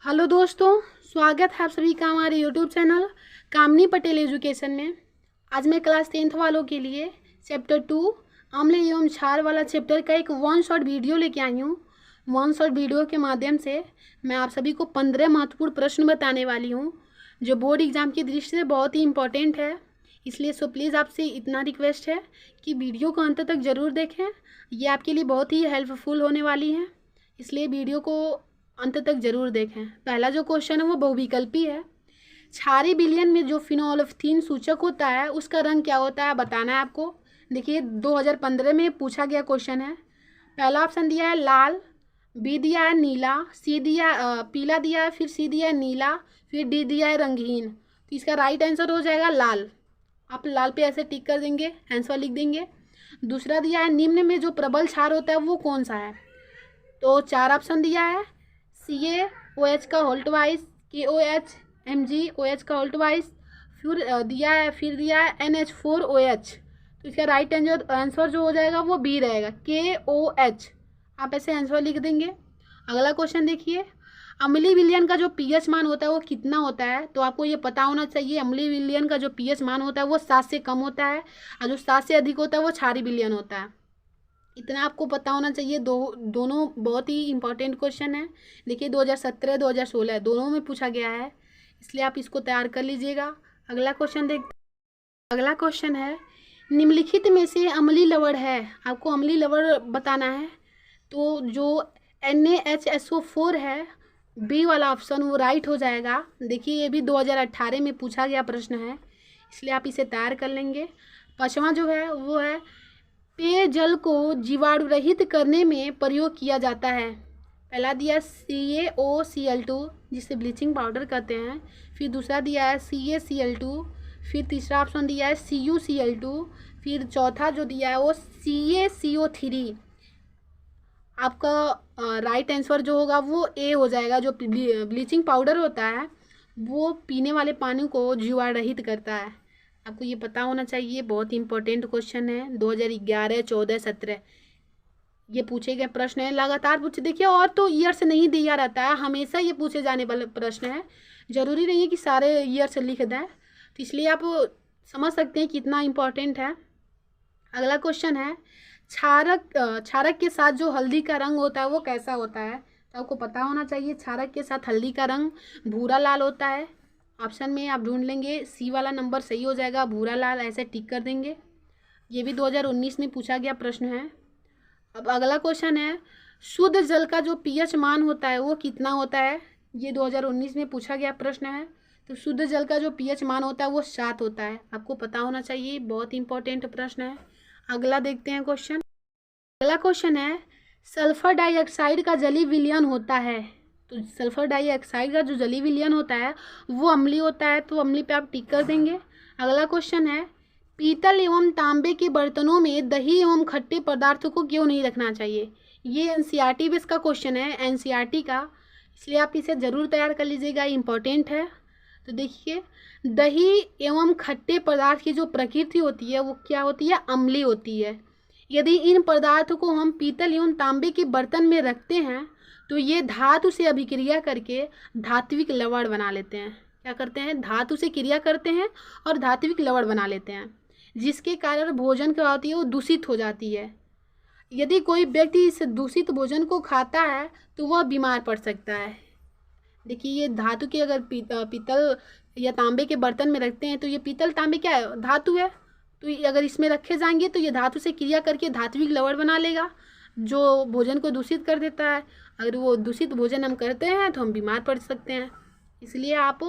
Hello दोस्तों, स्वागत है आप सभी का हमारे यूट्यूब चैनल कामनी पटेल एजुकेशन में। आज मैं क्लास 10th वालों के लिए चैप्टर 2 अम्ल एवं क्षार वाला चैप्टर का एक वन शॉट वीडियो लेके आई हूँ। वन शॉट वीडियो के माध्यम से मैं आप सभी को 15 महत्वपूर्ण प्रश्न बताने वाली हूँ जो बोर्ड एग्जाम की दृष्टि से बहुत ही इम्पोर्टेंट है। इसलिए प्लीज़ आपसे इतना रिक्वेस्ट है कि वीडियो को अंत तक ज़रूर देखें। ये आपके लिए बहुत ही हेल्पफुल होने वाली है, इसलिए वीडियो को अंत तक जरूर देखें। पहला जो क्वेश्चन है वो बहुविकल्पी है। क्षारीय विलयन में जो फिनोल्फथीन सूचक होता है उसका रंग क्या होता है बताना है आपको। देखिए 2015 में पूछा गया क्वेश्चन है। पहला ऑप्शन दिया है लाल, बी दिया है नीला, सी दिया पीला दिया है, फिर सी दिया है नीला, फिर डी दिया है रंगहीन। तो इसका राइट आंसर हो जाएगा लाल। आप लाल पे ऐसे टिक कर देंगे, आंसर लिख देंगे। दूसरा दिया है निम्न में जो प्रबल क्षार होता है वो कौन सा है। तो 4 ऑप्शन दिया है CaOH का होल ट्वाइस, KOH, MgOH का होल ट्वाइस, फिर दिया है NH4OH। तो इसका राइट आंसर जो हो जाएगा वो बी रहेगा, KOH। आप ऐसे आंसर लिख देंगे। अगला क्वेश्चन देखिए, अम्लीय विलयन का जो पीएच मान होता है वो कितना होता है। तो आपको ये पता होना चाहिए अम्लीय विलयन का जो पीएच मान होता है वो 7 से कम होता है, और जो 7 से अधिक होता है वो क्षारीय विलयन होता है। इतना आपको पता होना चाहिए। दोनों बहुत ही इंपॉर्टेंट क्वेश्चन है। देखिए 2017 2016 दोनों में पूछा गया है, इसलिए आप इसको तैयार कर लीजिएगा। अगला क्वेश्चन है निम्नलिखित में से अम्लीय लवण है, आपको अम्लीय लवण बताना है। तो जो NaHSO4 है, बी वाला ऑप्शन वो राइट हो जाएगा। देखिए ये भी 2018 में पूछा गया प्रश्न है, इसलिए आप इसे तैयार कर लेंगे। पांचवा जो है वो है पेयजल को जीवाणु रहित करने में प्रयोग किया जाता है। पहला दिया CaOCl2 जिसे ब्लीचिंग पाउडर कहते हैं, फिर दूसरा दिया है CaCl2, फिर तीसरा ऑप्शन दिया है CuCl2, फिर चौथा जो दिया है वो CaCO3। आपका राइट आंसर जो होगा वो ए हो जाएगा। जो ब्लीचिंग पाउडर होता है वो पीने वाले पानी को जीवाणु रहित करता है। आपको ये पता होना चाहिए, बहुत इंपॉर्टेंट क्वेश्चन है। 2011 14 17 ये पूछे गए प्रश्न है, लगातार पूछे। देखिए और तो ईयर से नहीं दिया रहता है, हमेशा ये पूछे जाने वाले प्रश्न है। जरूरी नहीं है कि सारे ईयर से लिख दें, तो इसलिए आप समझ सकते हैं कितना इम्पोर्टेंट है। अगला क्वेश्चन है क्षारक के साथ जो हल्दी का रंग होता है वो कैसा होता है। तो आपको पता होना चाहिए क्षारक के साथ हल्दी का रंग भूरा लाल होता है। ऑप्शन में आप ढूंढ लेंगे, सी वाला नंबर सही हो जाएगा, भूरा लाल ऐसे टिक कर देंगे। ये भी 2019 में पूछा गया प्रश्न है। अब अगला क्वेश्चन है शुद्ध जल का जो पीएच मान होता है वो कितना होता है। ये 2019 में पूछा गया प्रश्न है। तो शुद्ध जल का जो पीएच मान होता है वो 7 होता है, आपको पता होना चाहिए, बहुत इंपॉर्टेंट प्रश्न है। अगला देखते हैं क्वेश्चन। अगला क्वेश्चन है सल्फर डाइऑक्साइड का जलीय विलयन होता है। तो सल्फर डाइऑक्साइड का जो जलीय विलयन होता है वो अम्लीय होता है, तो अम्लीय पे आप टिक कर देंगे। अगला क्वेश्चन है पीतल एवं तांबे के बर्तनों में दही एवं खट्टे पदार्थों को क्यों नहीं रखना चाहिए। ये NCERT बेस का क्वेश्चन है, NCERT का, इसलिए आप इसे ज़रूर तैयार कर लीजिएगा, इम्पोर्टेंट है। तो देखिए दही एवं खट्टे पदार्थ की जो प्रकृति होती है वो क्या होती है, अम्लीय होती है। यदि इन पदार्थों को हम पीतल एवं तांबे के बर्तन में रखते हैं तो ये धातु से अभिक्रिया करके धात्विक लवण बना लेते हैं। क्या करते हैं, धातु से क्रिया करते हैं और धात्विक लवण बना लेते हैं, जिसके कारण भोजन क्या होती है वो दूषित हो जाती है। यदि कोई व्यक्ति इस दूषित भोजन को खाता है तो वह बीमार पड़ सकता है। देखिए ये धातु के अगर पीतल या तांबे के बर्तन में रखते हैं तो ये पीतल तांबे क्या है, धातु है। तो अगर इसमें रखे जाएंगे तो ये धातु से क्रिया करके धात्विक लवण बना लेगा जो भोजन को दूषित कर देता है। अगर वो दूषित भोजन हम करते हैं तो हम बीमार पड़ सकते हैं। इसलिए आप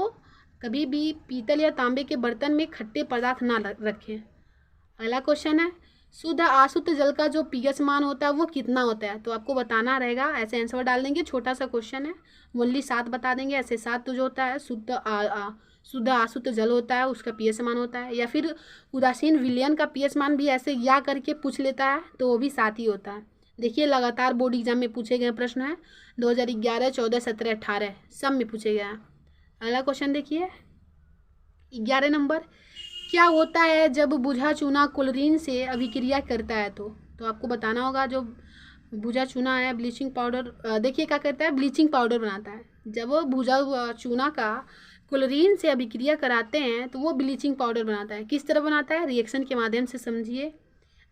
कभी भी पीतल या तांबे के बर्तन में खट्टे पदार्थ ना रखें। अगला क्वेश्चन है शुद्ध अशुद्ध जल का जो पीएच मान होता है वो कितना होता है। तो आपको बताना रहेगा, ऐसे आंसर डाल देंगे, छोटा सा क्वेश्चन है, ओनली 7 बता देंगे। ऐसे 7 तो जो होता है शुद्ध अशुद्ध जल होता है उसका पीएच मान होता है, या फिर उदासीन विलयन का पीएच मान भी ऐसे या करके पूछ लेता है तो वो भी 7 ही होता है। देखिए लगातार बोर्ड एग्जाम में पूछे गए प्रश्न है, 2011 14 17 18 सब में पूछे गए हैं। अगला क्वेश्चन देखिए 11 नंबर, क्या होता है जब बुझा चूना क्लोरीन से अभिक्रिया करता है। तो आपको बताना होगा जो बुझा चूना है ब्लीचिंग पाउडर, देखिए क्या करता है, ब्लीचिंग पाउडर बनाता है। जब वो भुजा हुआ चूना का क्लोरीन से अभिक्रिया कराते हैं तो वो ब्लीचिंग पाउडर बनाता है। किस तरह बनाता है? रिएक्शन के माध्यम से समझिए।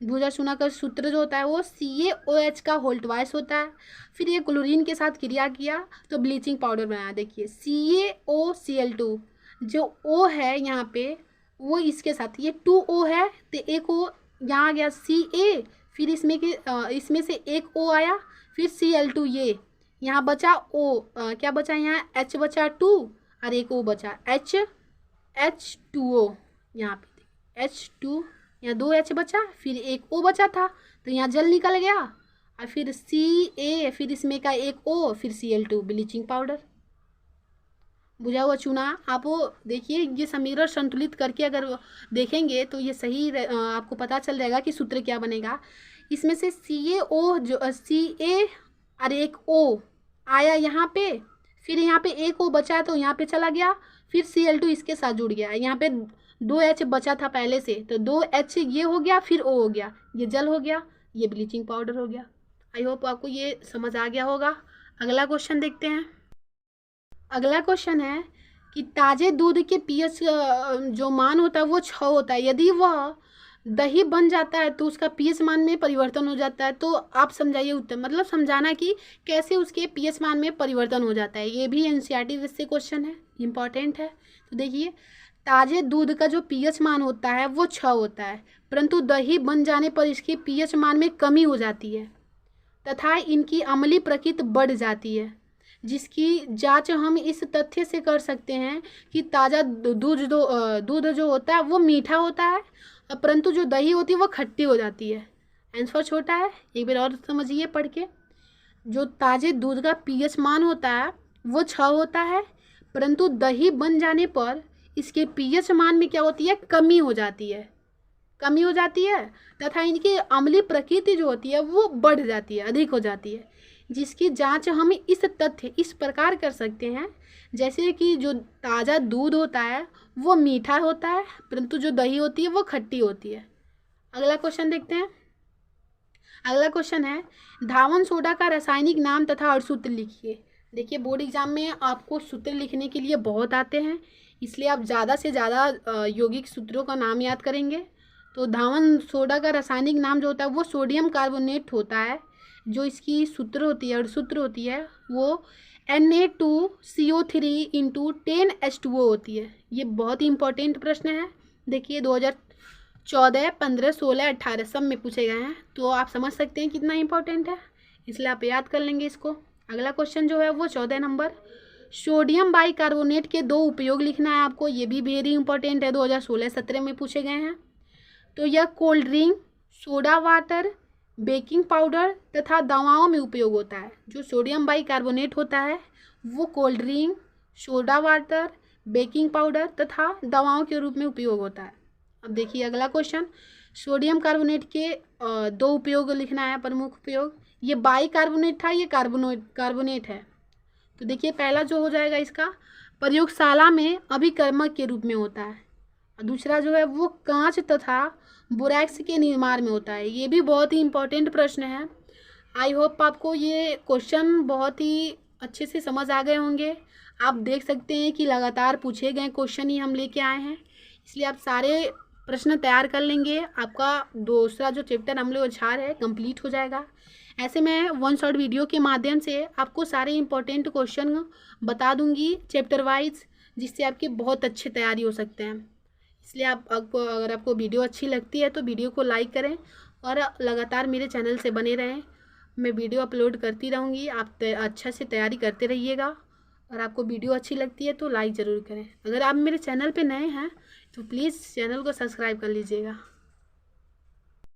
भुजा चूना का सूत्र जो होता है वो CaOH का होल ट्वाइस होता है। फिर ये क्लोरीन के साथ क्रिया किया तो ब्लीचिंग पाउडर बनाया। देखिए CaOCl2 जो O है यहाँ पे वो इसके साथ, ये 2O है तो एक O यहाँ आ गया Ca, फिर इसमें से एक O आया, फिर Cl2, ये यहाँ बचा O, क्या बचा यहाँ H बचा 2 और एक O बचा H2O, यहाँ पे H2, यहाँ 2 H बचा, फिर एक O बचा था तो यहाँ जल निकल गया और फिर Ca, फिर इसमें का एक O, फिर Cl2 ब्लीचिंग पाउडर। बुझा हुआ चूना आप वो देखिए, ये समीकरण संतुलित करके अगर देखेंगे तो ये सही आपको पता चल जाएगा कि सूत्र क्या बनेगा। इसमें से CaO जो Ca और एक O आया यहाँ पे, फिर यहाँ पे एक O बचा तो यहाँ पे चला गया, फिर Cl2 इसके साथ जुड़ गया। यहाँ पे 2 H बचा था पहले से तो 2 H ये हो गया, फिर O हो गया, ये जल हो गया, ये ब्लीचिंग पाउडर हो गया। आई होप आपको ये समझ आ गया होगा। अगला क्वेश्चन देखते हैं। अगला क्वेश्चन है कि ताजे दूध के pH जो मान होता है वो 6 होता है, यदि वह दही बन जाता है तो उसका pH मान में परिवर्तन हो जाता है। तो आप समझाइए उत्तर, मतलब समझाना कि कैसे उसके pH मान में परिवर्तन हो जाता है। ये भी NCERT से क्वेश्चन है, इम्पॉर्टेंट है। तो देखिए, ताजे दूध का जो pH मान होता है वो 6 होता है, परंतु दही बन जाने पर इसके pH मान में कमी हो जाती है तथा इनकी अम्लीय प्रकृति बढ़ जाती है, जिसकी जांच हम इस तथ्य से कर सकते हैं कि ताज़ा दूध जो होता है वो मीठा होता है, परंतु जो दही होती है वो खट्टी हो जाती है। आंसर छोटा है, एक बार और समझिए पढ़ के। जो ताज़े दूध का pH मान होता है वो 6 होता है, परंतु दही बन जाने पर इसके pH मान में क्या होती है? कमी हो जाती है, कमी हो जाती है तथा इनकी अम्लीय प्रकृति जो होती है वो बढ़ जाती है, अधिक हो जाती है, जिसकी जांच हम इस तथ्य इस प्रकार कर सकते हैं जैसे कि जो ताज़ा दूध होता है वो मीठा होता है, परंतु जो दही होती है वो खट्टी होती है। अगला क्वेश्चन देखते हैं। अगला क्वेश्चन है, धावन सोडा का रासायनिक नाम तथा और सूत्र लिखिए। देखिए, बोर्ड एग्जाम में आपको सूत्र लिखने के लिए बहुत आते हैं, इसलिए आप ज़्यादा से ज़्यादा यौगिक सूत्रों का नाम याद करेंगे। तो धावन सोडा का रासायनिक नाम जो होता है वो सोडियम कार्बोनेट होता है। जो इसकी सूत्र होती है, सूत्र होती है वो Na2CO3 × 10H2O होती है। ये बहुत ही इंपॉर्टेंट प्रश्न है। देखिए 2014, 15, 16, 18 सब में पूछे गए हैं, तो आप समझ सकते हैं कितना इंपॉर्टेंट है, इसलिए आप याद कर लेंगे इसको। अगला क्वेश्चन जो है वो 14 नंबर, सोडियम बाइकार्बोनेट के 2 उपयोग लिखना है आपको। ये भी वेरी इंपॉर्टेंट है, 2016-17 में पूछे गए हैं। तो यह cold drink, soda water, baking powder तथा दवाओं में उपयोग होता है। जो सोडियम बाइकार्बोनेट होता है वो cold drink, soda water, baking powder तथा दवाओं के रूप में उपयोग होता है। अब देखिए अगला क्वेश्चन, सोडियम कार्बोनेट के 2 उपयोग लिखना है, प्रमुख उपयोग। ये बाइकार्बोनेट था, ये कार्बोनेट है। तो देखिए पहला जो हो जाएगा इसका, प्रयोगशाला में अभिकर्मक के रूप में होता है, और दूसरा जो है वो कांच तथा बोरैक्स के निर्माण में होता है। ये भी बहुत ही इंपॉर्टेंट प्रश्न है। आई होप आपको ये क्वेश्चन बहुत ही अच्छे से समझ आ गए होंगे। आप देख सकते हैं कि लगातार पूछे गए क्वेश्चन ही हम लेके आए हैं, इसलिए आप सारे प्रश्न तैयार कर लेंगे। आपका दूसरा जो चैप्टर हम लोग छार है कंप्लीट हो जाएगा। ऐसे मैं 1 शॉर्ट वीडियो के माध्यम से आपको सारे इंपॉर्टेंट क्वेश्चन बता दूंगी चैप्टर वाइज, जिससे आपकी बहुत अच्छी तैयारी हो सकते हैं। इसलिए अगर आपको वीडियो अच्छी लगती है तो वीडियो को लाइक करें और लगातार मेरे चैनल से बने रहें। मैं वीडियो अपलोड करती रहूँगी, आप अच्छा से तैयारी करते रहिएगा। और आपको वीडियो अच्छी लगती है तो लाइक ज़रूर करें। अगर आप मेरे चैनल पे नए हैं तो प्लीज़ चैनल को सब्सक्राइब कर लीजिएगा।